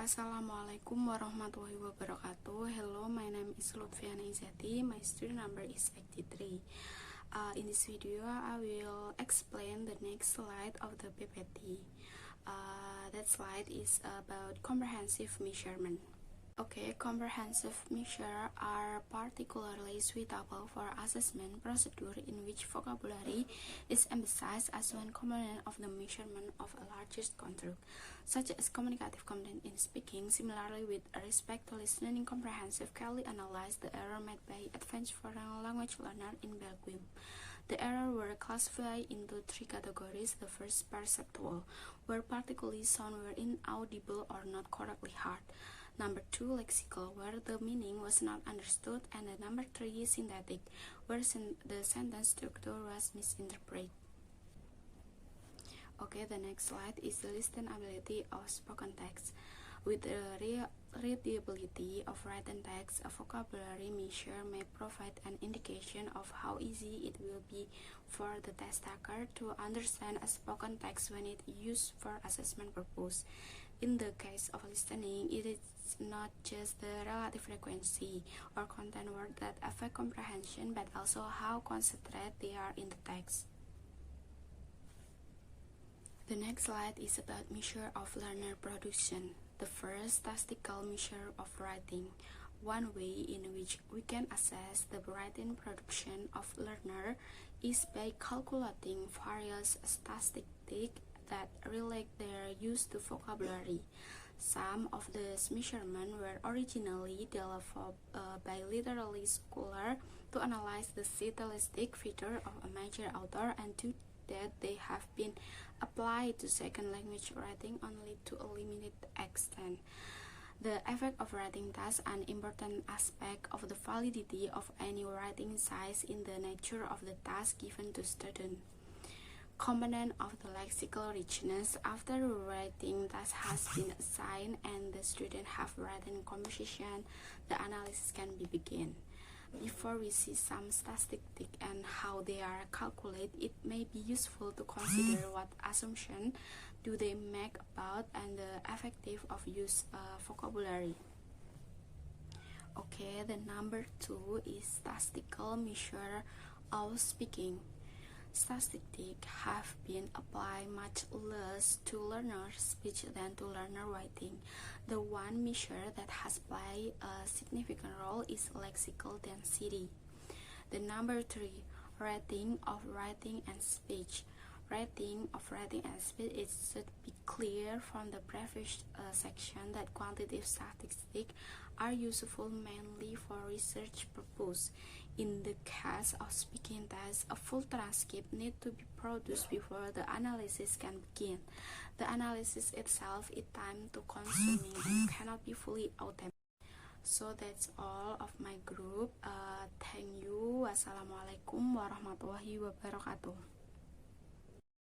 Assalamualaikum warahmatullahi wabarakatuh. Hello, my name is Lutfiana Izati. My student number is 83. In this video, I will explain the next slide of the PPT. That slide is about comprehensive measurement. Okay, comprehensive measures are particularly suitable for assessment procedure in which vocabulary is emphasized as one component of the measurement of a larger construct, such as communicative competence in speaking. Similarly, with respect to listening, comprehensive carefully analyze the error made by advanced foreign language learner in Belgium. The errors were classified into three categories. The first, perceptual, where particularly sound were inaudible or not correctly heard. Number 2, lexical, where the meaning was not understood. And the number 3, synthetic, where the sentence structure was misinterpreted. Okay, the next slide is the listenability of spoken text. With the readability of written text, a vocabulary measure may provide an indication of how easy it will be for the test taker to understand a spoken text when it is used for assessment purpose. In the case of listening, it is not just the relative frequency or content word that affect comprehension, but also how concentrated they are in the text. The next slide is about measure of learner production. The first, statistical measure of writing. One way in which we can assess the writing production of learner is by calculating various statistics that relate their use to vocabulary. Some of these measurements were originally developed by literary scholars to analyze the stylistic feature of a major author, and to that they have been applied to second language writing only to a limited extent. The effect of writing tasks an important aspect of the validity of any writing size in the nature of the task given to students. Component of the lexical richness. After the writing task has been assigned and the student have written composition, the analysis can be begun. Before we see some statistics and how they are calculated, it may be useful to consider what assumption do they make about and the effective of use vocabulary. Okay, the number 2 is statistical measure of speaking. Statistics have been applied much less to learner speech than to learner writing. The one measure that has played a significant role is lexical density. The number 3, rating of writing and speech. Rating of writing and speech, it should be clear from the previous section that quantitative statistics are useful mainly for research purposes. In the case of speaking tests, a full transcript needs to be produced before the analysis can begin. The analysis itself is time to consuming and cannot be fully automated. So that's all of my group. Thank you. Wassalamualaikum warahmatullahi wabarakatuh.